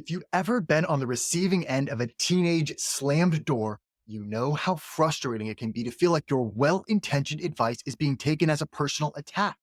If you've ever been on the receiving end of a teenage slammed door, you know how frustrating it can be to feel like your well-intentioned advice is being taken as a personal attack.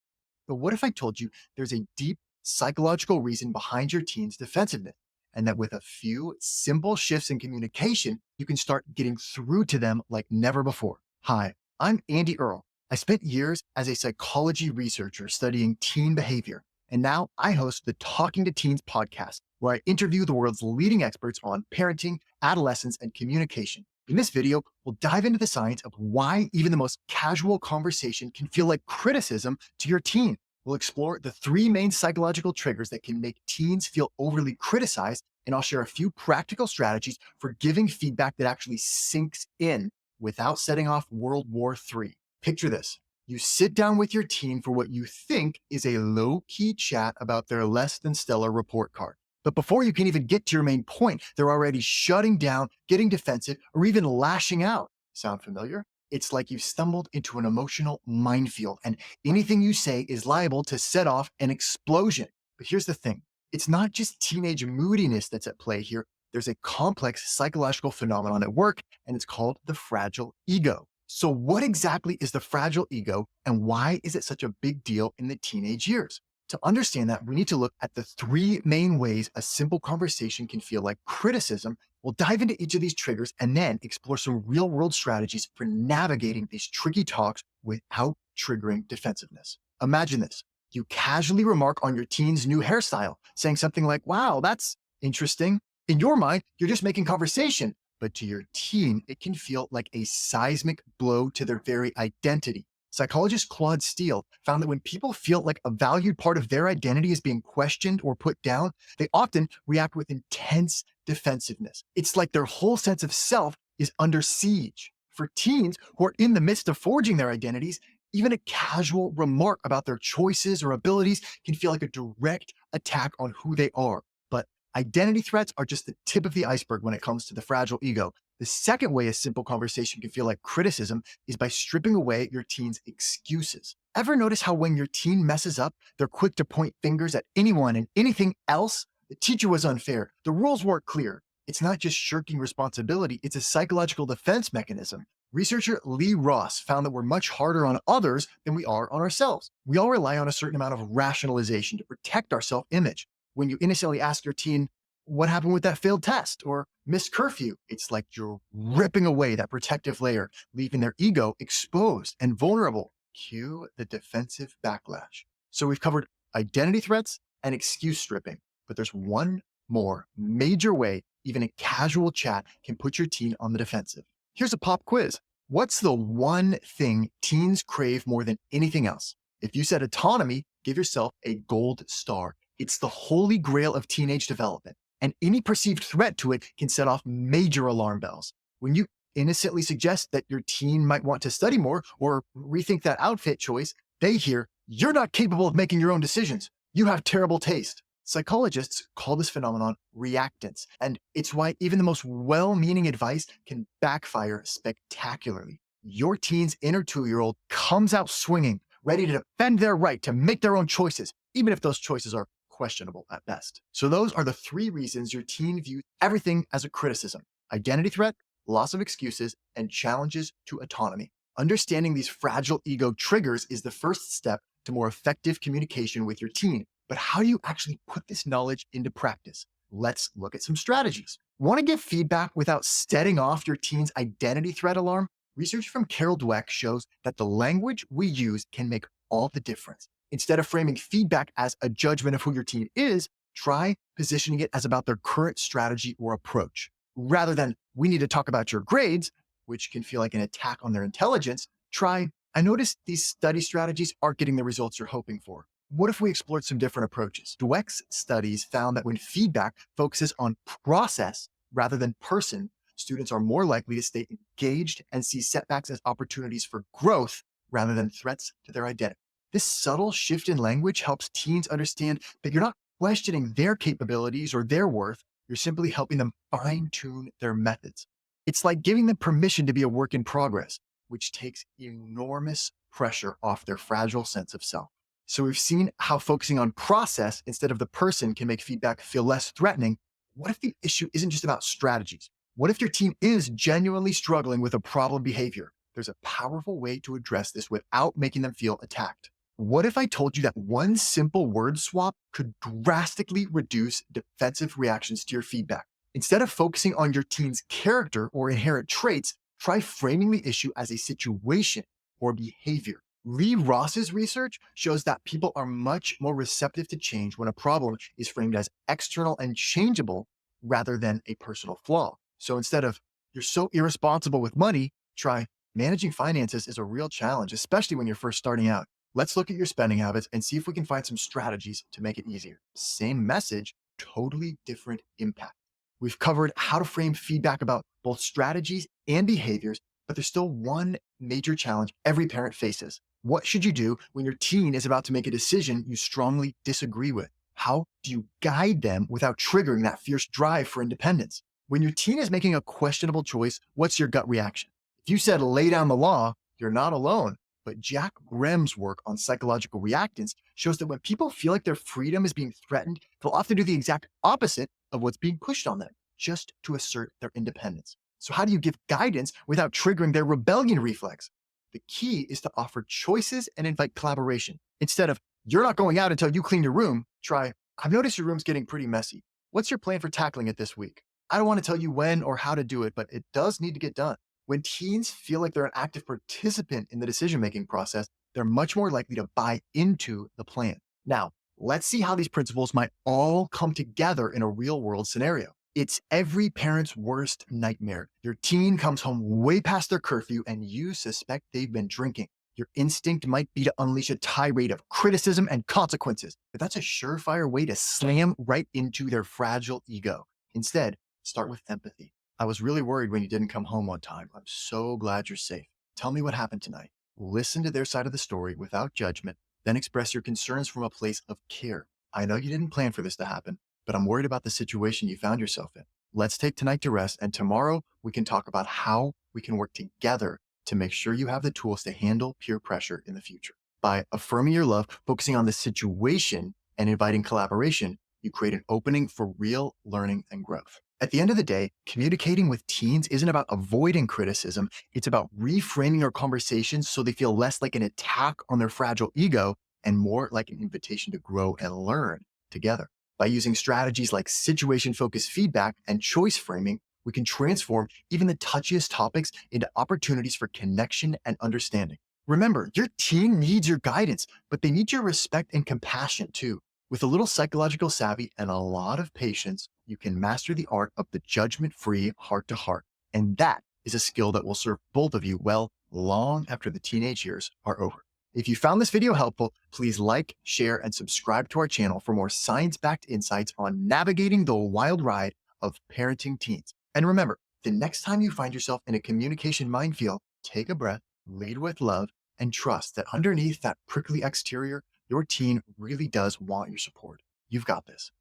But what if I told you there's a deep psychological reason behind your teen's defensiveness, and that with a few simple shifts in communication, you can start getting through to them like never before? Hi, I'm Andy Earl. I spent years as a psychology researcher studying teen behavior, and now I host the Talking to Teens podcast, where I interview the world's leading experts on parenting, adolescence, and communication. In this video, we'll dive into the science of why even the most casual conversation can feel like criticism to your teen. We'll explore the three main psychological triggers that can make teens feel overly criticized, and I'll share a few practical strategies for giving feedback that actually sinks in without setting off World War III. Picture this. You sit down with your teen for what you think is a low-key chat about their less than stellar report card. But before you can even get to your main point, they're already shutting down, getting defensive, or even lashing out. Sound familiar? It's like you've stumbled into an emotional minefield, and anything you say is liable to set off an explosion. But here's the thing. It's not just teenage moodiness that's at play here. There's a complex psychological phenomenon at work, and it's called the fragile ego. So what exactly is the fragile ego, and why is it such a big deal in the teenage years? To understand that, we need to look at the three main ways a simple conversation can feel like criticism. We'll dive into each of these triggers and then explore some real-world strategies for navigating these tricky talks without triggering defensiveness. Imagine this. You casually remark on your teen's new hairstyle, saying something like, "Wow, that's interesting." In your mind, you're just making conversation, but to your teen, it can feel like a seismic blow to their very identity. Psychologist Claude Steele found that when people feel like a valued part of their identity is being questioned or put down, they often react with intense defensiveness. It's like their whole sense of self is under siege. For teens who are in the midst of forging their identities, even a casual remark about their choices or abilities can feel like a direct attack on who they are. But identity threats are just the tip of the iceberg when it comes to the fragile ego. The second way a simple conversation can feel like criticism is by stripping away your teen's excuses. Ever notice how when your teen messes up, they're quick to point fingers at anyone and anything else? The teacher was unfair. The rules weren't clear. It's not just shirking responsibility, it's a psychological defense mechanism. Researcher Lee Ross found that we're much harder on others than we are on ourselves. We all rely on a certain amount of rationalization to protect our self-image. When you innocently ask your teen, "What happened with that failed test?" or "missed curfew," it's like you're ripping away that protective layer, leaving their ego exposed and vulnerable. Cue the defensive backlash. So we've covered identity threats and excuse stripping, but there's one more major way even a casual chat can put your teen on the defensive. Here's a pop quiz. What's the one thing teens crave more than anything else? If you said autonomy, give yourself a gold star. It's the holy grail of teenage development, and any perceived threat to it can set off major alarm bells. When you innocently suggest that your teen might want to study more or rethink that outfit choice, they hear, "You're not capable of making your own decisions. You have terrible taste." Psychologists call this phenomenon reactance, and it's why even the most well-meaning advice can backfire spectacularly. Your teen's inner two-year-old comes out swinging, ready to defend their right to make their own choices, even if those choices are questionable at best. So those are the three reasons your teen views everything as a criticism: identity threat, loss of excuses, and challenges to autonomy. Understanding these fragile ego triggers is the first step to more effective communication with your teen. But how do you actually put this knowledge into practice? Let's look at some strategies. Want to give feedback without setting off your teen's identity threat alarm? Research from Carol Dweck shows that the language we use can make all the difference. Instead of framing feedback as a judgment of who your teen is, try positioning it as about their current strategy or approach. Rather than, "We need to talk about your grades," which can feel like an attack on their intelligence, try, "I noticed these study strategies aren't getting the results you're hoping for. What if we explored some different approaches?" Dweck's studies found that when feedback focuses on process rather than person, students are more likely to stay engaged and see setbacks as opportunities for growth rather than threats to their identity. This subtle shift in language helps teens understand that you're not questioning their capabilities or their worth, you're simply helping them fine-tune their methods. It's like giving them permission to be a work in progress, which takes enormous pressure off their fragile sense of self. So we've seen how focusing on process instead of the person can make feedback feel less threatening, What if the issue isn't just about strategies? What if your team is genuinely struggling with a problem behavior? There's a powerful way to address this without making them feel attacked. What if I told you that one simple word swap could drastically reduce defensive reactions to your feedback? Instead of focusing on your team's character or inherent traits, try framing the issue as a situation or behavior. Lee Ross's research shows that people are much more receptive to change when a problem is framed as external and changeable rather than a personal flaw. So instead of, you're so irresponsible with money, try, managing finances is a real challenge, especially when you're first starting out. Let's look at your spending habits and see if we can find some strategies to make it easier. Same message, totally different impact. We've covered how to frame feedback about both strategies and behaviors, but there's still one major challenge every parent faces. What should you do when your teen is about to make a decision you strongly disagree with? How do you guide them without triggering that fierce drive for independence? When your teen is making a questionable choice, what's your gut reaction? If you said lay down the law, you're not alone. But Jack Brehm's work on psychological reactance shows that when people feel like their freedom is being threatened, they'll often do the exact opposite of what's being pushed on them, just to assert their independence. So how do you give guidance without triggering their rebellion reflex? The key is to offer choices and invite collaboration. Instead of, you're not going out until you clean your room, try, I've noticed your room's getting pretty messy. What's your plan for tackling it this week? I don't want to tell you when or how to do it, but it does need to get done. When teens feel like they're an active participant in the decision-making process, they're much more likely to buy into the plan. Now, let's see how these principles might all come together in a real-world scenario. It's every parent's worst nightmare. Your teen comes home way past their curfew and you suspect they've been drinking. Your instinct might be to unleash a tirade of criticism and consequences, but that's a surefire way to slam right into their fragile ego. Instead, start with empathy. I was really worried when you didn't come home on time. I'm so glad you're safe. Tell me what happened tonight. Listen to their side of the story without judgment, then express your concerns from a place of care. I know you didn't plan for this to happen, but I'm worried about the situation you found yourself in. Let's take tonight to rest, and tomorrow we can talk about how we can work together to make sure you have the tools to handle peer pressure in the future. By affirming your love, focusing on the situation, and inviting collaboration, you create an opening for real learning and growth. At the end of the day, communicating with teens isn't about avoiding criticism. It's about reframing our conversations so they feel less like an attack on their fragile ego and more like an invitation to grow and learn together. By using strategies like situation-focused feedback and choice framing, we can transform even the touchiest topics into opportunities for connection and understanding. Remember, your teen needs your guidance, but they need your respect and compassion too. With a little psychological savvy and a lot of patience, you can master the art of the judgment-free heart-to-heart. And that is a skill that will serve both of you well long after the teenage years are over. If you found this video helpful, please like, share, and subscribe to our channel for more science-backed insights on navigating the wild ride of parenting teens. And remember, the next time you find yourself in a communication minefield, take a breath, lead with love, and trust that underneath that prickly exterior, your teen really does want your support. You've got this.